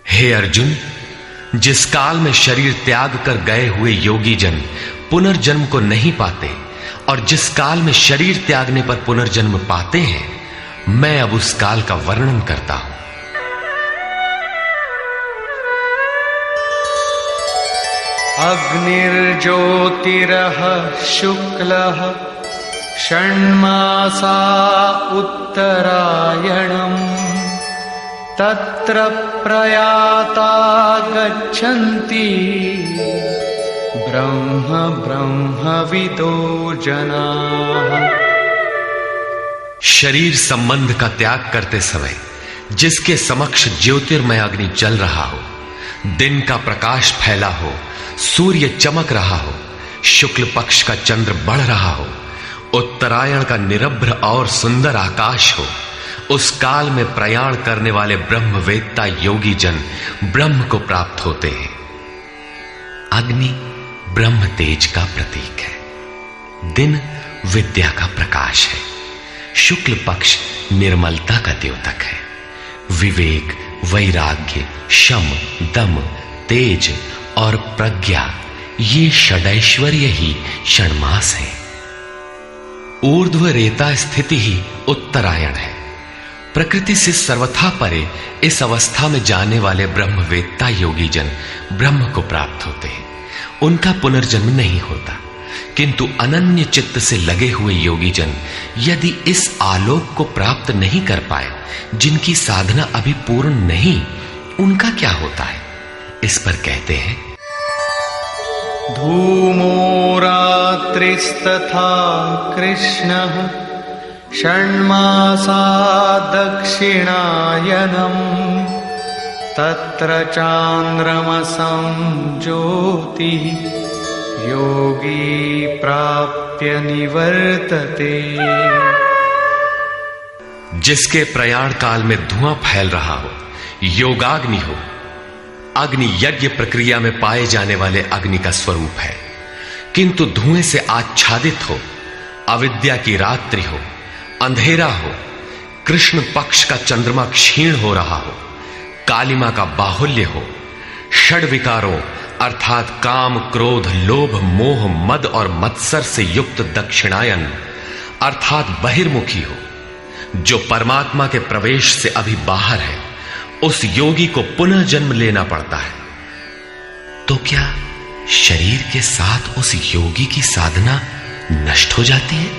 हे अर्जुन, जिस काल में शरीर त्याग कर गए हुए योगी जन पुनर्जन्म को नहीं पाते और जिस काल में शरीर त्यागने पर पुनर्जन्म पाते हैं, मैं अब उस काल का वर्णन करता हूं। अग्निर्ज्योतिरः शुक्लः षण्मासा उत्तरायणम् तत्र प्रयाता गच्छन्ति ब्रह्मविदो जनाः। शरीर संबंध का त्याग करते समय जिसके समक्ष ज्योतिर्मय अग्नि जल रहा हो, दिन का प्रकाश फैला हो, सूर्य चमक रहा हो, शुक्ल पक्ष का चंद्र बढ़ रहा हो, उत्तरायण का निरभ्र और सुंदर आकाश हो, उस काल में प्रयाण करने वाले ब्रह्मवेत्ता योगी जन ब्रह्म को प्राप्त होते हैं। अग्नि ब्रह्म तेज का प्रतीक है, दिन विद्या का प्रकाश है, शुक्ल पक्ष निर्मलता का द्योतक है, विवेक, वैराग्य, शम, दम, तेज और प्रज्ञा ये षडैश्वर्य ही षण्मास है। ऊर्ध्व रेता स्थिति ही उत्तरायण है। प्रकृति से सर्वथा परे इस अवस्था में जाने वाले ब्रह्मवेत्ता योगी जन ब्रह्म को प्राप्त होते हैं। उनका पुनर्जन्म नहीं होता, किंतु अनन्य चित्त से लगे हुए योगी जन यदि इस आलोक को प्राप्त नहीं कर पाए, जिनकी साधना अभी पूर्ण नहीं, उनका क्या होता है, इस पर कहते हैं। धूमो रात्रिस्तथा कृष्णः षण्मासा दक्षिणायनम् तत्र चान्द्रमसं ज्योतिः योगी प्राप्य निवर्तते। जिसके प्रयाण काल में धुआं फैल रहा हो, योगाग्नि हो। अग्नि यज्ञ प्रक्रिया में पाए जाने वाले अग्नि का स्वरूप है, किंतु धुएं से आच्छादित हो, अविद्या की रात्रि हो, अंधेरा हो, कृष्ण पक्ष का चंद्रमा क्षीण हो रहा हो, कालिमा का बाहुल्य हो, षड विकारों अर्थात काम, क्रोध, लोभ, मोह, मद और मत्सर से युक्त दक्षिणायन अर्थात बहिर्मुखी हो, जो परमात्मा के प्रवेश से अभी बाहर है, उस योगी को पुनः जन्म लेना पड़ता है। तो क्या शरीर के साथ उस योगी की साधना नष्ट हो जाती है?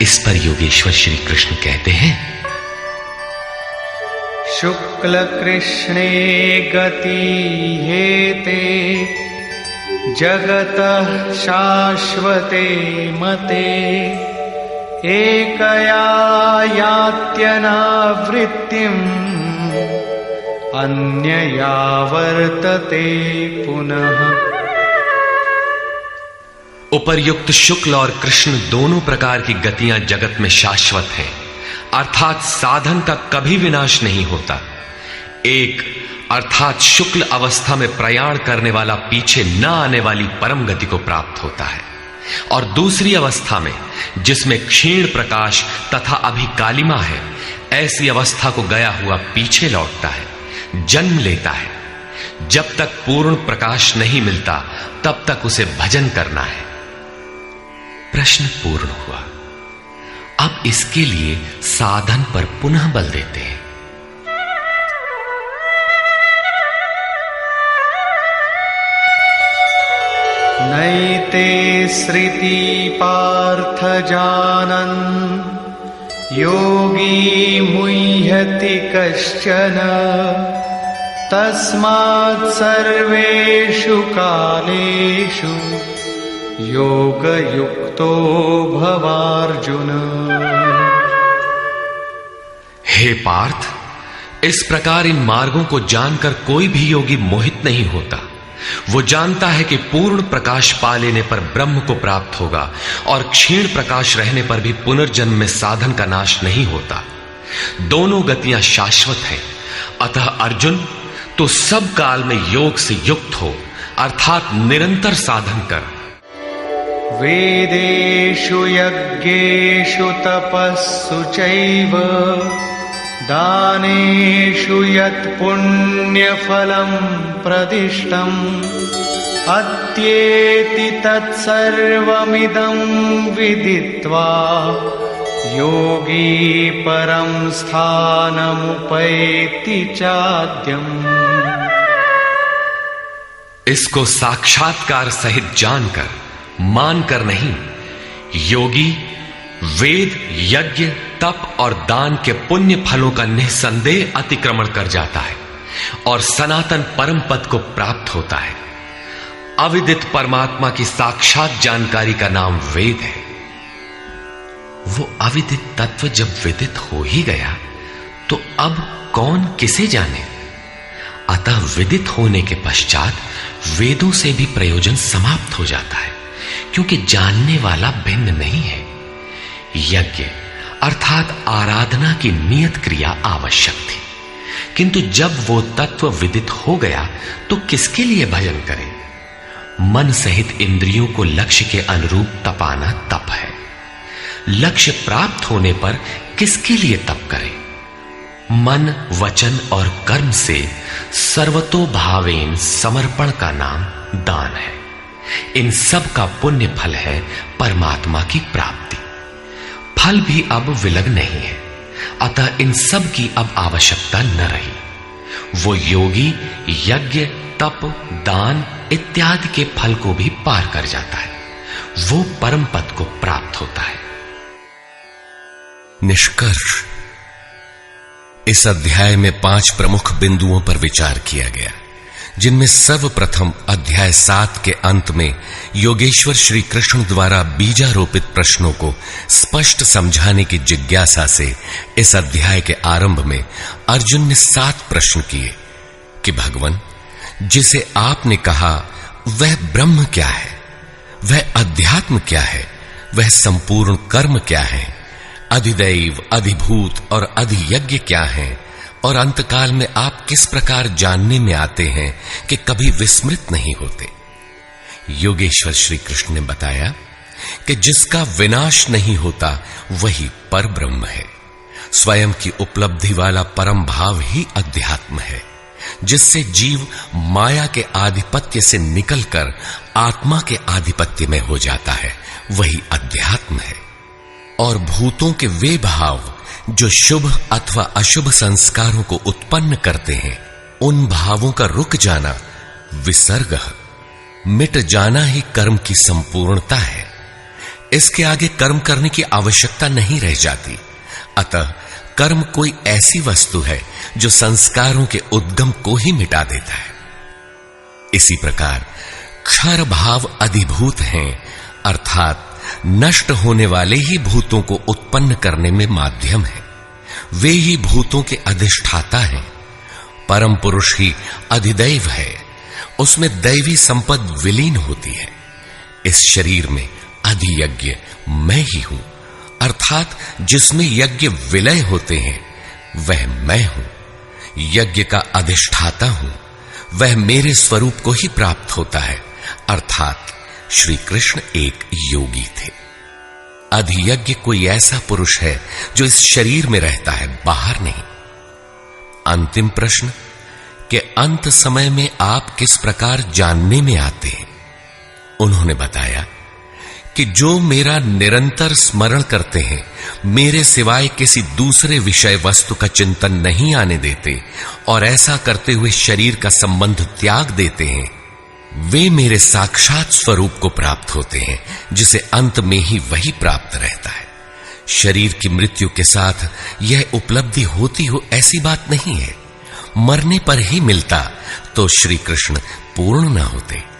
इस पर योगेश्वर श्री कृष्ण कहते हैं। शुक्ल कृष्णे गति हेते जगतः शाश्वते मते एकया यात्यनावृत्तिम् अन्यया वर्तते पुनः। उपर्युक्त शुक्ल और कृष्ण दोनों प्रकार की गतियां जगत में शाश्वत हैं, अर्थात साधन का कभी विनाश नहीं होता। एक अर्थात शुक्ल अवस्था में प्रयाण करने वाला पीछे न आने वाली परम गति को प्राप्त होता है, और दूसरी अवस्था में जिसमें क्षीण प्रकाश तथा अभी कालिमा है, ऐसी अवस्था को गया हुआ पीछे लौटता है, जन्म लेता है। जब तक पूर्ण प्रकाश नहीं मिलता तब तक उसे भजन करना है। प्रश्न पूर्ण हुआ। अब इसके लिए साधन पर पुनः बल देते हैं। नैते श्रुति पार्थ जानन् योगी मुह्यति कश्चन तस्मात् सर्वेषु कालेषु योगयुक्तो भवार्जुन। हे पार्थ, इस प्रकार इन मार्गों को जानकर कोई भी योगी मोहित नहीं होता। वो जानता है कि पूर्ण प्रकाश पा लेने पर ब्रह्म को प्राप्त होगा और क्षीण प्रकाश रहने पर भी पुनर्जन्म में साधन का नाश नहीं होता। दोनों गतियां शाश्वत हैं। अतः अर्जुन, तो सब काल में योग से युक्त हो, अर्थात निरंतर साधन कर। वेदेषु यज्ञेषु तपस्सु चैव दानेषु यत् पुण्यफलं प्रदिष्टम् अत्येति तत्सर्वमिदं विदित्वा योगी परं स्थानमुपैति चाद्यम्। इसको साक्षात्कार सहित जानकर, मानकर नहीं, योगी वेद, यज्ञ, तप और दान के पुण्य फलों का निसंदेह अतिक्रमण कर जाता है और सनातन परम पद को प्राप्त होता है। अविदित परमात्मा की साक्षात जानकारी का नाम वेद है। वो अविदित तत्व जब विदित हो ही गया तो अब कौन किसे जाने। अतः विदित होने के पश्चात वेदों से भी प्रयोजन समाप्त हो जाता है, क्योंकि जानने वाला भिन्न नहीं है। यज्ञ अर्थात आराधना की नियत क्रिया आवश्यक थी, किंतु जब वो तत्व विदित हो गया तो किसके लिए भजन करें। मन सहित इंद्रियों को लक्ष्य के अनुरूप तपाना तप है। लक्ष्य प्राप्त होने पर किसके लिए तप करें। मन, वचन और कर्म से सर्वतोभावेन समर्पण का नाम दान है। इन सब का पुण्य फल है परमात्मा की प्राप्ति। फल भी अब विलग नहीं है, अतः इन सब की अब आवश्यकता न रही। वो योगी यज्ञ, तप, दान इत्यादि के फल को भी पार कर जाता है। वो परम पद को प्राप्त होता है। निष्कर्ष, इस अध्याय में 5 प्रमुख बिंदुओं पर विचार किया गया, जिनमें सर्वप्रथम अध्याय 7 के अंत में योगेश्वर श्री कृष्ण द्वारा बीजारोपित प्रश्नों को स्पष्ट समझाने की जिज्ञासा से इस अध्याय के आरंभ में अर्जुन ने 7 प्रश्न किए कि भगवान, जिसे आपने कहा वह ब्रह्म क्या है, वह अध्यात्म क्या है, वह संपूर्ण कर्म क्या है, अधिदैव, अधिभूत और अधियज्ञ क्या है, और अंतकाल में आप किस प्रकार जानने में आते हैं कि कभी विस्मृत नहीं होते। योगेश्वर श्री कृष्ण ने बताया कि जिसका विनाश नहीं होता वही पर ब्रह्म है। स्वयं की उपलब्धि वाला परम भाव ही अध्यात्म है, जिससे जीव माया के आधिपत्य से निकलकर आत्मा के आधिपत्य में हो जाता है, वही अध्यात्म है। और भूतों के वे भाव जो शुभ अथवा अशुभ संस्कारों को उत्पन्न करते हैं, उन भावों का रुक जाना, विसर्ग, मिट जाना ही कर्म की संपूर्णता है। इसके आगे कर्म करने की आवश्यकता नहीं रह जाती। अतः कर्म कोई ऐसी वस्तु है जो संस्कारों के उद्गम को ही मिटा देता है। इसी प्रकार क्षर भाव अधिभूत हैं, अर्थात नष्ट होने वाले ही भूतों को उत्पन्न करने में माध्यम है। वे ही भूतों के अधिष्ठाता हैं। परम पुरुष ही अधिदैव है, उसमें दैवी संपद विलीन होती है। इस शरीर में अधियज्ञ मैं ही हूं, अर्थात जिसमें यज्ञ विलय होते हैं वह मैं हूं। यज्ञ का अधिष्ठाता हूं, वह मेरे स्वरूप को ही प्राप्त होता है, अर्थात श्री कृष्ण एक योगी थे। अधियज्ञ कोई ऐसा पुरुष है जो इस शरीर में रहता है, बाहर नहीं। अंतिम प्रश्न कि अंत समय में आप किस प्रकार जानने में आते हैं। उन्होंने बताया कि जो मेरा निरंतर स्मरण करते हैं, मेरे सिवाय किसी दूसरे विषय वस्तु का चिंतन नहीं आने देते और ऐसा करते हुए शरीर का संबंध त्याग देते हैं, वे मेरे साक्षात स्वरूप को प्राप्त होते हैं, जिसे अंत में ही वही प्राप्त रहता है। शरीर की मृत्यु के साथ यह उपलब्धि होती हो ऐसी बात नहीं है। मरने पर ही मिलता तो श्री कृष्ण पूर्ण न होते।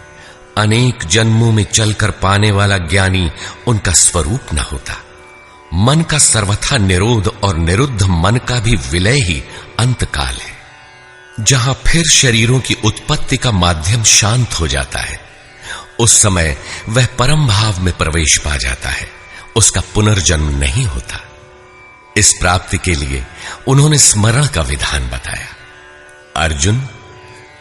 अनेक जन्मों में चलकर पाने वाला ज्ञानी उनका स्वरूप न होता। मन का सर्वथा निरोध और निरुद्ध मन का भी विलय ही अंतकाल है, जहां फिर शरीरों की उत्पत्ति का माध्यम शांत हो जाता है। उस समय वह परम भाव में प्रवेश पा जाता है, उसका पुनर्जन्म नहीं होता। इस प्राप्ति के लिए उन्होंने स्मरण का विधान बताया। अर्जुन,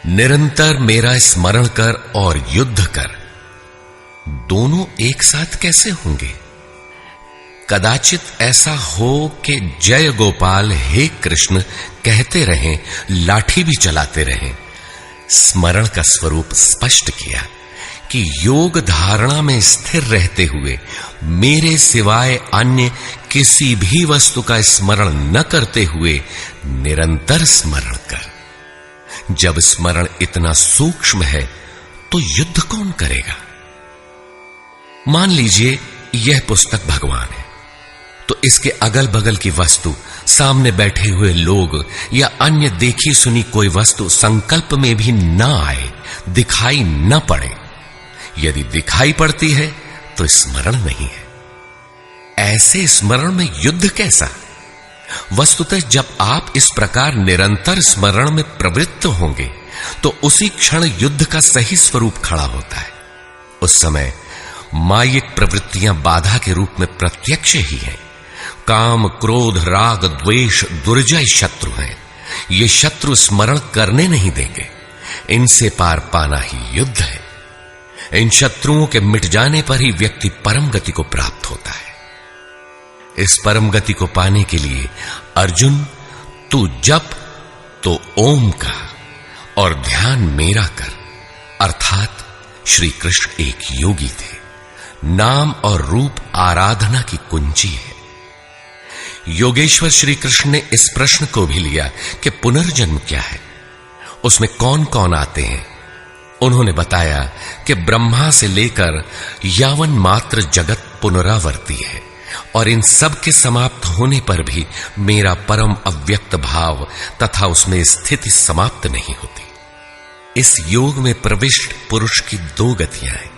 निरंतर मेरा स्मरण कर और युद्ध कर, दोनों एक साथ कैसे होंगे? कदाचित ऐसा हो कि जय गोपाल हे कृष्ण कहते रहें, लाठी भी चलाते रहें। स्मरण का स्वरूप स्पष्ट किया कि योग धारणा में स्थिर रहते हुए मेरे सिवाय अन्य किसी भी वस्तु का स्मरण न करते हुए निरंतर स्मरण कर। जब स्मरण इतना सूक्ष्म है तो युद्ध कौन करेगा? मान लीजिए यह पुस्तक भगवान है, तो इसके अगल बगल की वस्तु, सामने बैठे हुए लोग या अन्य देखी सुनी कोई वस्तु संकल्प में भी न आए, दिखाई न पड़े। यदि दिखाई पड़ती है तो स्मरण नहीं है। ऐसे स्मरण में युद्ध कैसा? वस्तुतः जब आप इस प्रकार निरंतर स्मरण में प्रवृत्त होंगे तो उसी क्षण युद्ध का सही स्वरूप खड़ा होता है। उस समय मायिक प्रवृत्तियां बाधा के रूप में प्रत्यक्ष ही हैं। काम, क्रोध, राग, द्वेष दुर्जय शत्रु हैं। ये शत्रु स्मरण करने नहीं देंगे। इनसे पार पाना ही युद्ध है। इन शत्रुओं के मिट जाने पर ही व्यक्ति परम गति को प्राप्त होता है। इस परम गति को पाने के लिए अर्जुन, तू जप तो ओम का और ध्यान मेरा कर, अर्थात श्री कृष्ण एक योगी थे। नाम और रूप आराधना की कुंजी है। योगेश्वर श्री कृष्ण ने इस प्रश्न को भी लिया कि पुनर्जन्म क्या है, उसमें कौन कौन आते हैं। उन्होंने बताया कि ब्रह्मा से लेकर यावन मात्र जगत पुनरावर्ती है और इन सब के समाप्त होने पर भी मेरा परम अव्यक्त भाव तथा उसमें स्थिति समाप्त नहीं होती। इस योग में प्रविष्ट पुरुष की दो गतियां हैं।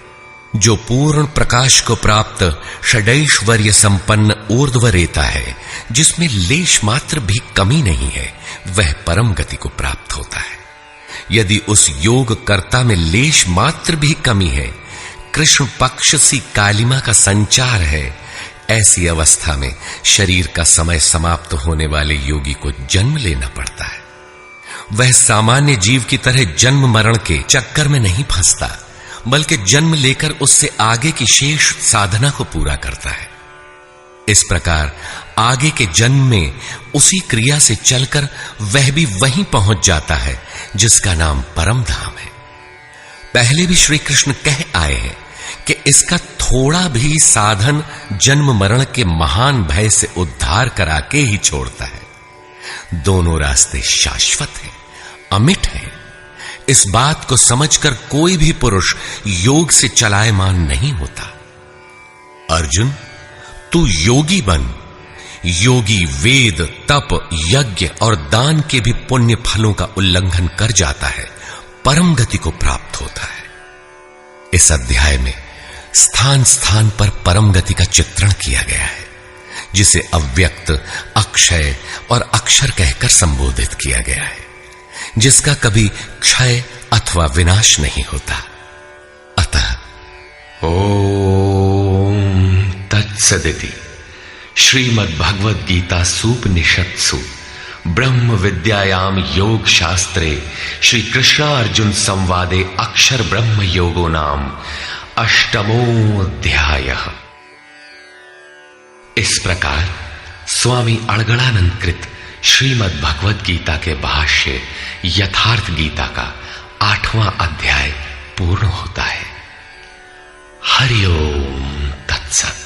जो पूर्ण प्रकाश को प्राप्त षडैश्वर्य संपन्न ऊर्ध्वरेता है, जिसमें लेश मात्र भी कमी नहीं है, वह परम गति को प्राप्त होता है। यदि उस योग कर्ता में लेश मात्र भी कमी है, कृष्ण पक्ष सी कालिमा का संचार है, ऐसी अवस्था में शरीर का समय समाप्त होने वाले योगी को जन्म लेना पड़ता है। वह सामान्य जीव की तरह जन्म मरण के चक्कर में नहीं फंसता, बल्कि जन्म लेकर उससे आगे की शेष साधना को पूरा करता है। इस प्रकार आगे के जन्म में उसी क्रिया से चलकर वह भी वहीं पहुंच जाता है जिसका नाम परम धाम है। पहले भी श्री कृष्ण कह आए हैं कि इसका थोड़ा भी साधन जन्म मरण के महान भय से उद्धार करा के ही छोड़ता है। दोनों रास्ते शाश्वत हैं, अमिट हैं। इस बात को समझकर कोई भी पुरुष योग से चलायमान नहीं होता। अर्जुन, तू योगी बन। योगी वेद, तप, यज्ञ और दान के भी पुण्य फलों का उल्लंघन कर जाता है, परम गति को प्राप्त होता है। इस अध्याय में स्थान स्थान पर परम गति का चित्रण किया गया है, जिसे अव्यक्त, अक्षय और अक्षर कहकर संबोधित किया गया है, जिसका कभी क्षय अथवा विनाश नहीं होता। अतः ओम तत्सदिति श्रीमद् भगवद गीता सूपनिषत्सु ब्रह्म विद्यायाम योग शास्त्रे श्री कृष्णार्जुन संवादे अक्षर ब्रह्म योगो नाम अष्टमोऽध्यायः। इस प्रकार स्वामी अड़गड़ानंद कृत श्रीमद् भगवद गीता के भाष्य यथार्थ गीता का 8वां अध्याय पूर्ण होता है। हरि ओम तत्सत।